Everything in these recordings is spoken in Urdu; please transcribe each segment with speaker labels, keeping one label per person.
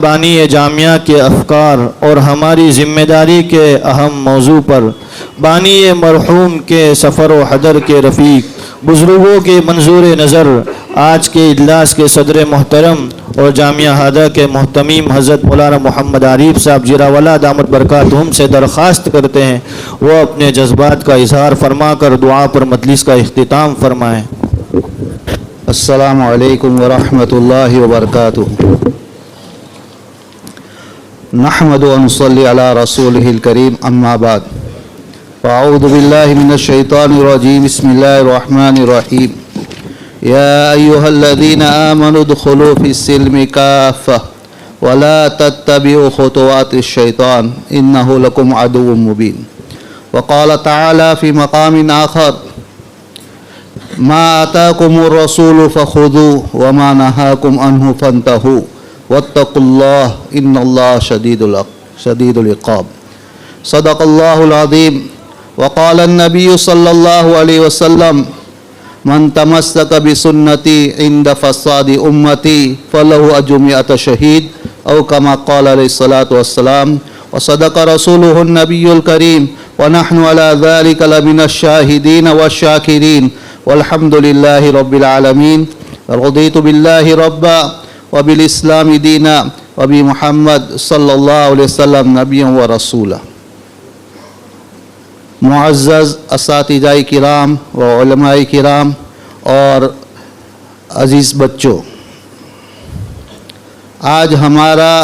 Speaker 1: بانی جامعہ کے افکار اور ہماری ذمہ داری کے اہم موضوع پر بانی مرحوم کے سفر و حضر کے رفیق بزرگوں کے منظور نظر آج کے اجلاس کے صدر محترم اور جامعہ ہادہ کے محتمیم حضرت مولانا محمد عارف صاحب جراولہ دامت برکاتہم سے درخواست کرتے ہیں وہ اپنے جذبات کا اظہار فرما کر دعا پر مجلس کا اختتام فرمائیں۔
Speaker 2: السلام علیکم ورحمۃ اللہ وبرکاتہ۔ نحمد و نصلی علی رسولہ الکریم، اما بعد، فاعوذ باللہ من الشیطان الرجیم، بسم اللہ الرحمن الرحیم۔ یا ایہا الذین آمنوا ادخلوا فی السلم کافہ ولا تتبعوا خطوات الشیطان انہ لکم عدو مبین۔ وقال تعالی فی مقام آخر، ما آتاکم الرسول فخذوه وما نہاکم عنہ فانتہوا واتقوا اللہ ان اللہ شدید العقاب۔ صدق اللہ العظیم۔ وقال النبی صلی اللہ علیہ وسلم، من تمسک بسنتی عند فساد امتی فلہ اجر مئۃ شہید، او کما قال علیہ الصلاۃ والسلام۔ وصدق رسولہ النبی الکریم، ونحن علی ذلک لمن الشاہدین والشاکرین، والحمد للہ رب العالمین۔ رضیت باللہ ربا وبالاسلام دینا وبمحمد صلی اللہ علیہ وسلم نبی و رسولا۔ معزز اساتذہ کرام و علماء کرام اور عزیز بچوں، آج ہمارا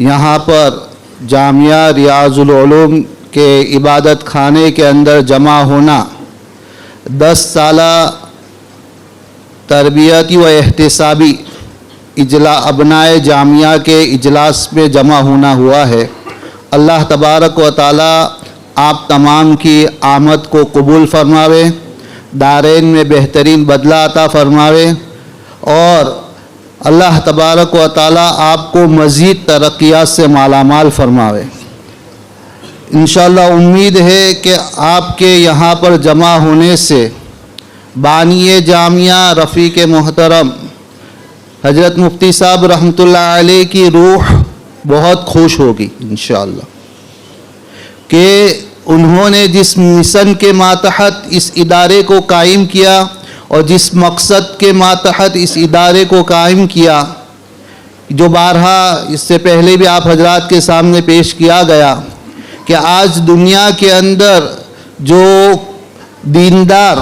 Speaker 2: یہاں پر جامعہ ریاض العلوم کے عبادت خانے کے اندر جمع ہونا 10 سالہ تربیتی و احتسابی ابنائے جامعہ کے اجلاس میں جمع ہونا ہوا ہے۔ اللہ تبارک و تعالی آپ تمام کی آمد کو قبول فرماوے، دارین میں بہترین بدلہ عطا فرماوے، اور اللہ تبارک و تعالی آپ کو مزید ترقیات سے مالا مال فرماوے۔ انشاءاللہ امید ہے کہ آپ کے یہاں پر جمع ہونے سے بانی جامعہ رفیق محترم حضرت مفتی صاحب رحمۃ اللہ علیہ کی روح بہت خوش ہوگی انشاءاللہ، کہ انہوں نے جس مشن کے ماتحت اس ادارے کو قائم کیا اور جس مقصد کے ماتحت اس ادارے کو قائم کیا، جو بارہا اس سے پہلے بھی آپ حضرات کے سامنے پیش کیا گیا، کہ آج دنیا کے اندر جو دیندار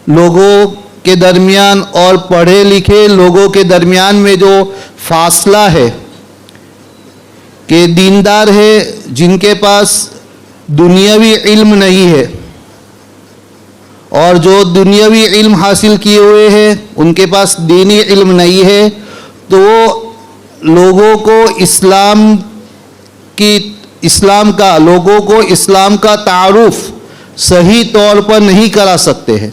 Speaker 2: لوگوں کے درمیان اور پڑھے لکھے لوگوں کے درمیان میں جو فاصلہ ہے، کہ دیندار ہے جن کے پاس دنیاوی علم نہیں ہے، اور جو دنیاوی علم حاصل کیے ہوئے ہیں ان کے پاس دینی علم نہیں ہے، تو لوگوں کو اسلام کا تعارف صحیح طور پر نہیں کرا سکتے ہیں۔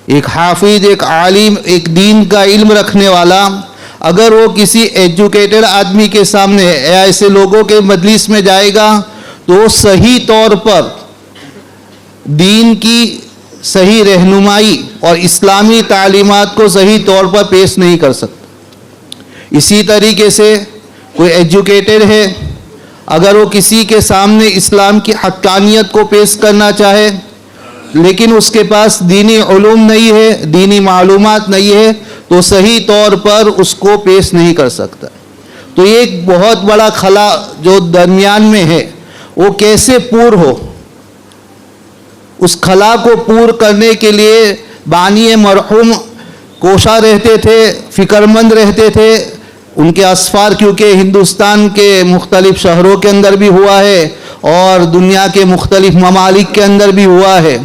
Speaker 2: ایک حافظ، ایک عالم، ایک دین کا علم رکھنے والا اگر وہ کسی ایجوکیٹڈ آدمی کے سامنے ایسے لوگوں کے مجلس میں جائے گا تو وہ صحیح طور پر دین کی صحیح رہنمائی اور اسلامی تعلیمات کو صحیح طور پر پیش نہیں کر سکتا۔ اسی طریقے سے کوئی ایجوکیٹڈ ہے، اگر وہ کسی کے سامنے اسلام کی حقانیت کو پیش کرنا چاہے لیکن اس کے پاس دینی علوم نہیں ہے، دینی معلومات نہیں ہے، تو صحیح طور پر اس کو پیش نہیں کر سکتا۔ تو یہ ایک بہت بڑا خلا جو درمیان میں ہے، وہ کیسے پور ہو، اس خلا کو پور کرنے کے لیے بانی مرحوم کوشاں رہتے تھے، فکر مند رہتے تھے۔ ان کے اسفار کیونکہ ہندوستان کے مختلف شہروں کے اندر بھی ہوا ہے اور دنیا کے مختلف ممالک کے اندر بھی ہوا ہے،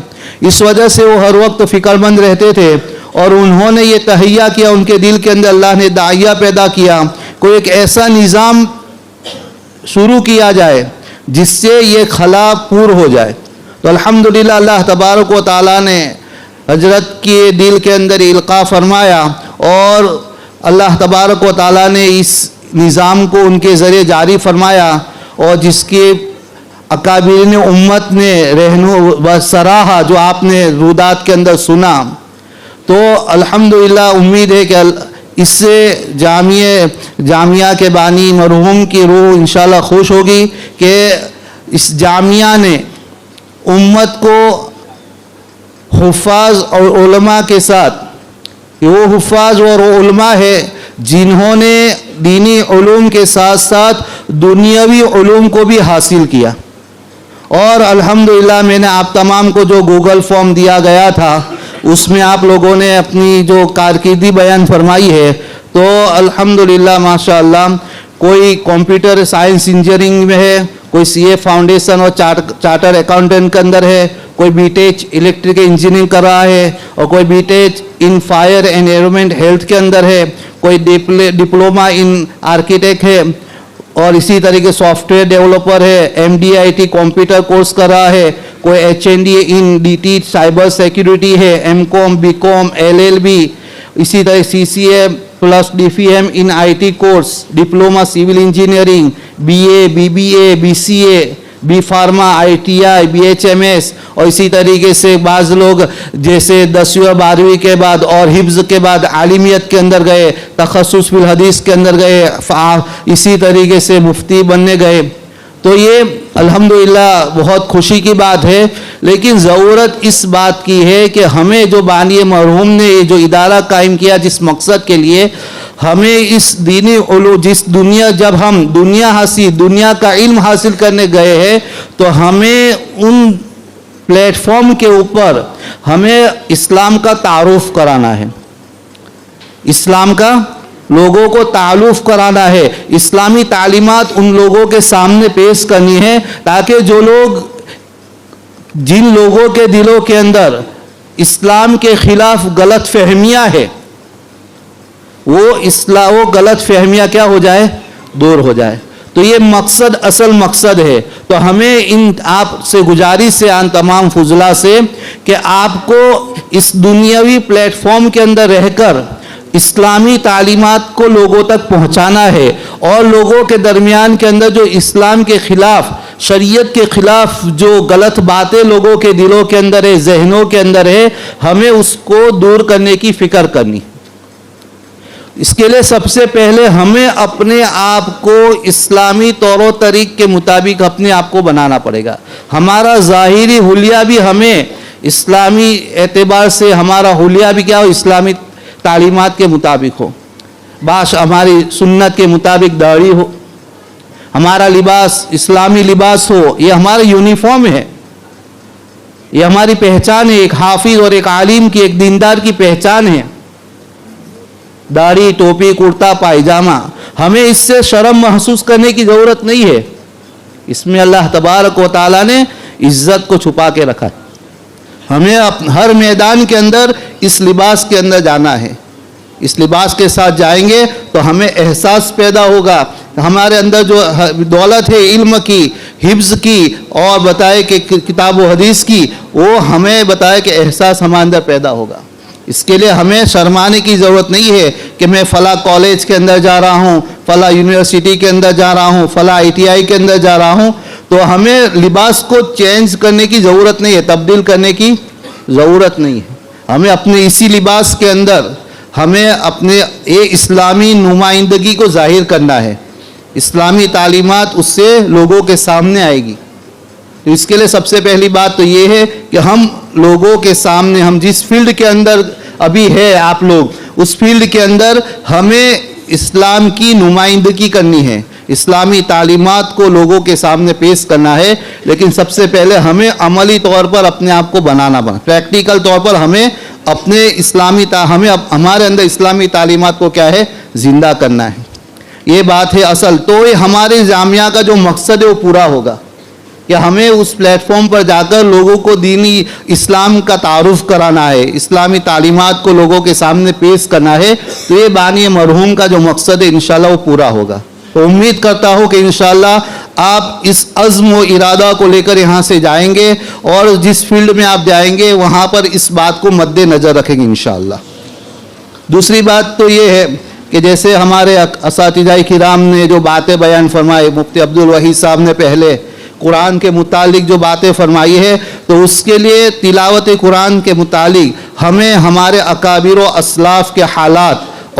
Speaker 2: اس وجہ سے وہ ہر وقت فکر مند رہتے تھے، اور انہوں نے یہ تہیہ کیا، ان کے دل کے اندر اللہ نے داعیہ پیدا کیا، کوئی ایک ایسا نظام شروع کیا جائے جس سے یہ خلا پور ہو جائے۔ تو الحمدللہ اللہ تبارک و تعالیٰ نے حضرت کے دل کے اندر القاء فرمایا، اور اللہ تبارک و تعالیٰ نے اس نظام کو ان کے ذریعے جاری فرمایا، اور جس کے اکابرین امت نے سراہا، جو آپ نے رودات کے اندر سنا، تو الحمدللہ امید ہے اس سے جامعہ کے بانی مرحوم کی روح انشاءاللہ خوش ہوگی کہ اس جامعہ نے امت کو حفاظ اور علماء کے ساتھ، وہ حفاظ اور علماء ہے جنہوں نے دینی علوم کے ساتھ ساتھ دنیاوی علوم کو بھی حاصل کیا. اور الحمدللہ میں نے آپ تمام کو جو گوگل فارم دیا گیا تھا اس میں آپ لوگوں نے اپنی جو کارکردگی بیان فرمائی ہے، تو الحمدللہ ماشاءاللہ کوئی کمپیوٹر سائنس انجینئرنگ میں ہے، کوئی سی اے فاؤنڈیشن اور چارٹر اکاؤنٹنٹ کے اندر ہے، کوئی بی ٹیک الیکٹریکل انجینئرنگ کر رہا ہے، اور کوئی B tech in fire environment health کے اندر ہے، کوئی ڈپلوما ان آرکیٹیکٹ ہے، اور اسی طریقے سافٹ ویئر ڈیولپر ہے، M D I T computer course کر رہا ہے، کوئی H N D in D T cyber security ہے، M com B com L L B, اسی طرح C C A plus D فی M in I T course, diploma civil engineering, B A B B A B C A B pharma I T I B H M S, اور اسی طریقے سے بعض لوگ جیسے 10ویں اور 12ویں کے بعد اور حفظ کے بعد عالمیت کے اندر گئے، تخصص فی الحدیث کے اندر گئے، اسی طریقے سے مفتی بننے گئے. تو یہ الحمدللہ بہت خوشی کی بات ہے، لیکن ضرورت اس بات کی ہے کہ ہمیں جو بانی مرحوم نے یہ جو ادارہ قائم کیا جس مقصد کے لیے، ہمیں اس دینی علوم جب ہم دنیا کا علم حاصل کرنے گئے ہیں تو ہمیں ان پلیٹ فارم کے اوپر ہمیں اسلام کا تعارف کرانا ہے، اسلام کا لوگوں کو تعارف کرانا ہے، اسلامی تعلیمات ان لوگوں کے سامنے پیش کرنی ہے تاکہ جن لوگوں کے دلوں کے اندر اسلام کے خلاف غلط فہمیاں ہے وہ غلط فہمیاں کیا ہو جائے، دور ہو جائے. تو یہ مقصد اصل مقصد ہے. تو ہمیں آپ سے گزارش ہے تمام فضلاء سے کہ آپ کو اس دنیاوی پلیٹ فارم کے اندر رہ کر اسلامی تعلیمات کو لوگوں تک پہنچانا ہے، اور لوگوں کے درمیان کے اندر جو اسلام کے خلاف، شریعت کے خلاف جو غلط باتیں لوگوں کے دلوں کے اندر ہے، ذہنوں کے اندر ہے، ہمیں اس کو دور کرنے کی فکر کرنی. اس کے لیے سب سے پہلے ہمیں اپنے آپ کو اسلامی طور و طریق کے مطابق اپنے آپ کو بنانا پڑے گا. ہمارا ظاہری حلیہ بھی ہمیں اسلامی اعتبار سے ہمارا حلیہ بھی کیا ہو، اسلامی تعلیمات کے مطابق ہو. باش ہماری سنت کے مطابق داڑھی ہو، ہمارا لباس اسلامی لباس ہو، یہ ہمارا یونیفارم ہے، یہ ہماری پہچان ہے. ایک حافظ اور ایک عالم کی، ایک دیندار کی پہچان ہے داڑھی، ٹوپی، کرتا پائجامہ. ہمیں اس سے شرم محسوس کرنے کی ضرورت نہیں ہے. اس میں اللہ تبارک و تعالیٰ نے عزت کو چھپا کے رکھا ہے. ہمیں ہر میدان کے اندر اس لباس کے اندر جانا ہے. اس لباس کے ساتھ جائیں گے تو ہمیں احساس پیدا ہوگا. ہمارے اندر جو دولت ہے علم کی، حفظ کی، اور بتائے کہ کتاب و حدیث کی، وہ ہمیں بتائے کہ احساس ہمارے اندر پیدا ہوگا. اس کے لیے ہمیں شرمانے کی ضرورت نہیں ہے کہ میں فلاں کالج کے اندر جا رہا ہوں، فلاں یونیورسٹی کے اندر جا رہا ہوں، فلاں آئی ٹی آئی کے اندر جا رہا ہوں. تو ہمیں لباس کو چینج کرنے کی ضرورت نہیں ہے، تبدیل کرنے کی ضرورت نہیں ہے. ہمیں اپنے اسی لباس کے اندر ہمیں اپنے اسلامی نمائندگی کو ظاہر کرنا ہے. اسلامی تعلیمات اس سے لوگوں کے سامنے آئے گی. تو اس کے لیے سب سے پہلی بات تو یہ ہے کہ ہم لوگوں کے سامنے، ہم جس فیلڈ کے اندر ابھی ہے آپ لوگ، اس فیلڈ کے اندر ہمیں اسلام کی نمائندگی کرنی ہے، اسلامی تعلیمات کو لوگوں کے سامنے پیش کرنا ہے. لیکن سب سے پہلے ہمیں عملی طور پر اپنے آپ کو بنانا پریکٹیکل طور پر ہمیں اپنے ہمارے اندر اسلامی تعلیمات کو کیا ہے، زندہ کرنا ہے. یہ بات ہے اصل. تو یہ ہمارے جامعہ کا جو مقصد ہے وہ پورا ہوگا کہ ہمیں اس پلیٹ فارم پر جا کر لوگوں کو دینی اسلام کا تعارف کرانا ہے، اسلامی تعلیمات کو لوگوں کے سامنے پیش کرنا ہے. تو یہ بانی مرحوم کا جو مقصد ہے انشاءاللہ وہ پورا ہوگا. تو امید کرتا ہوں کہ انشاءاللہ آپ اس عزم و ارادہ کو لے کر یہاں سے جائیں گے، اور جس فیلڈ میں آپ جائیں گے وہاں پر اس بات کو مد نظر رکھیں گے انشاءاللہ. دوسری بات تو یہ ہے کہ جیسے ہمارے اساتذہ کرام نے جو باتیں بیان فرمائی، مفتی عبدالوحید صاحب نے پہلے قرآن کے متعلق جو باتیں فرمائی ہے، تو اس کے لیے تلاوت قرآن کے متعلق ہمیں ہمارے اکابر و اسلاف کے حالات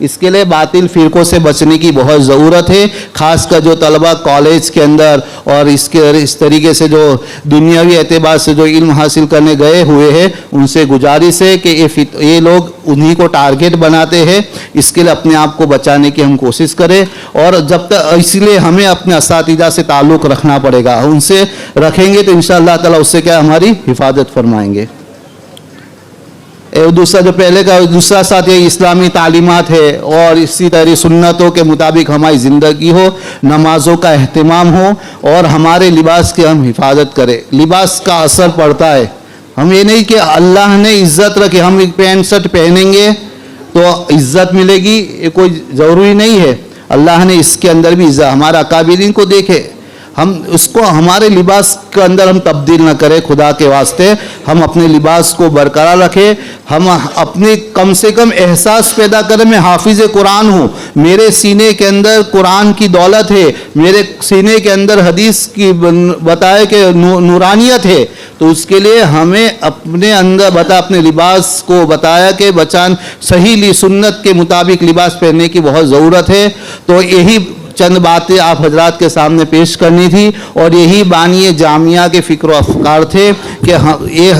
Speaker 2: اس کے لیے باطل فرقوں سے بچنے کی بہت ضرورت ہے. خاص کر جو طلبہ کالج کے اندر اور اس طریقے سے جو دنیاوی اعتبار سے جو علم حاصل کرنے گئے ہوئے ہیں, ان سے گزارش ہے کہ یہ لوگ انہی کو ٹارگٹ بناتے ہیں. اس کے لیے اپنے آپ کو بچانے کی ہم کوشش کریں, اور جب تک اس لیے ہمیں اپنے اساتذہ سے تعلق رکھنا پڑے گا. ان سے رکھیں گے تو انشاءاللہ تعالیٰ اس سے کیا ہماری حفاظت فرمائیں گے. دوسرا جو پہلے کا دوسرا ساتھ یہ اسلامی تعلیمات ہے, اور اسی طرح سنتوں کے مطابق ہماری زندگی ہو, نمازوں کا اہتمام ہو, اور ہمارے لباس کی ہم حفاظت کریں. لباس کا اثر پڑتا ہے. ہم یہ نہیں کہ اللہ نے عزت رکھی ہم پینٹ شرٹ پہنیں گے تو عزت ملے گی, یہ کوئی ضروری نہیں ہے. اللہ نے اس کے اندر بھی عزت, ہمارے اکابرین کو دیکھے, ہم اس کو ہمارے لباس کے اندر ہم تبدیل نہ کریں. خدا کے واسطے ہم اپنے لباس کو برقرار رکھیں. ہم اپنے کم سے کم احساس پیدا کریں میں حافظ قرآن ہوں, میرے سینے کے اندر قرآن کی دولت ہے, میرے سینے کے اندر حدیث کی بتائے کہ نورانیت ہے. تو اس کے لیے ہمیں اپنے اندر اپنے لباس کو بتایا کہ بچان صحیح سنت کے مطابق لباس پہننے کی بہت ضرورت ہے. تو یہی چند باتیں آپ حضرات کے سامنے پیش کرنی تھی, اور یہی بانی جامعہ کے فکر و افکار تھے کہ یہ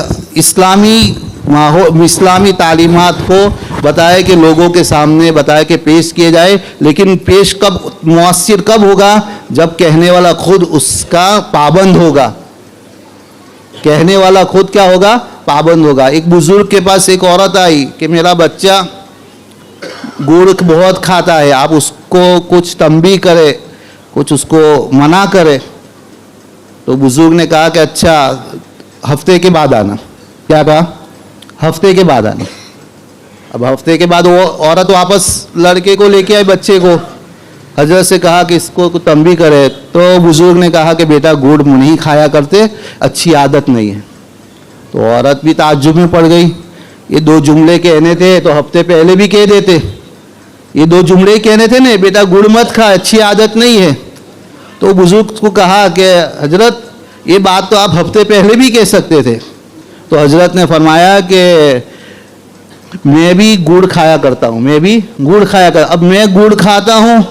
Speaker 2: اسلامی تعلیمات کو بتائے کہ لوگوں کے سامنے بتائے کہ پیش کیے جائے. لیکن پیش کب مؤثر کب ہوگا, جب کہنے والا خود اس کا پابند ہوگا. کہنے والا خود کیا ہوگا, پابند ہوگا. ایک بزرگ کے پاس ایک عورت آئی کہ میرا بچہ گڑ بہت کھاتا ہے, آپ اس کو کچھ تنبیہ کرے, کچھ اس کو منع کرے. تو بزرگ نے کہا کہ اچھا ہفتے کے بعد آنا. کیا کہا, ہفتے کے بعد آنا. اب ہفتے کے بعد وہ عورت واپس لڑکے کو لے کے آئی, بچے کو. حضرت سے کہا کہ اس کو تنبیہ کرے. تو بزرگ نے کہا کہ بیٹا گڑ نہیں کھایا کرتے, اچھی عادت نہیں ہے. تو عورت بھی تعجب میں پڑ گئی. یہ 2 جملے کہنے تھے تو ہفتے پہلے بھی کہہ دیتے. یہ 2 جملے کہنے تھے نا, بیٹا گڑ مت کھا, اچھی عادت نہیں ہے. تو بزرگ کو کہا کہ حضرت یہ بات تو آپ ہفتے پہلے بھی کہہ سکتے تھے. تو حضرت نے فرمایا کہ میں بھی گڑ کھایا کرتا ہوں, میں بھی گڑ کھایا کرتا. اب میں گڑ کھاتا ہوں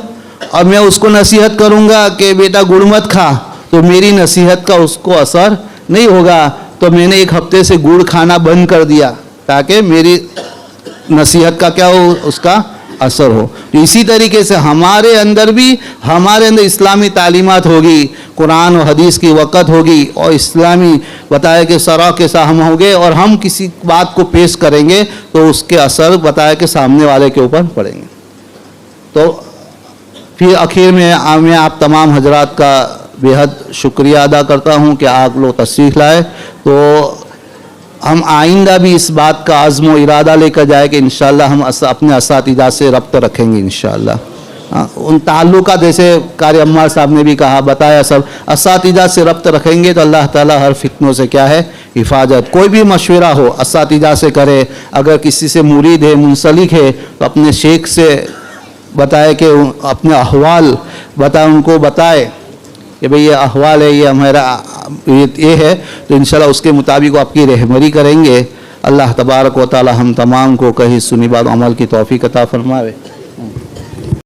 Speaker 2: اور میں اس کو نصیحت کروں گا کہ بیٹا گڑ مت کھا, تو میری نصیحت کا اس کو اثر نہیں ہوگا. تو میں نے 1 ہفتے سے گڑ کھانا بند کر دیا تاکہ میری نصیحت کا کیا ہو, اس کا اثر ہو. اسی طریقے سے ہمارے اندر اسلامی تعلیمات ہوگی, قرآن و حدیث کی وقت ہوگی, اور اسلامی بتایا کہ سرا کے ساتھ ہم ہوں گے, اور ہم کسی بات کو پیش کریں گے تو اس کے اثر بتایا کہ سامنے والے کے اوپر پڑیں گے. تو پھر آخر میں آپ تمام حضرات کا بے حد شکریہ ادا کرتا ہوں کہ آپ لوگ تشریف لائے. تو ہم آئندہ بھی اس بات کا عزم و ارادہ لے کر جائے کہ انشاءاللہ ہم اپنے اساتذہ سے ربط رکھیں گے انشاءاللہ. ان تعلقات جیسے قاری عمار صاحب نے بھی کہا بتایا, سب اساتذہ سے ربط رکھیں گے تو اللہ تعالیٰ ہر فتنوں سے کیا ہے, حفاظت. کوئی بھی مشورہ ہو اساتذہ سے کرے. اگر کسی سے مرید ہے, منسلک ہے, تو اپنے شیخ سے بتائے کہ اپنے احوال بتائے, ان کو بتائے کہ بھئی یہ احوال ہے, یہ ہمارا یہ ہے. تو انشاءاللہ اس کے مطابق وہ آپ کی رہبری کریں گے. اللہ تبارک و تعالی ہم تمام کو کہیں سنی بات عمل کی توفیق عطا فرمائے.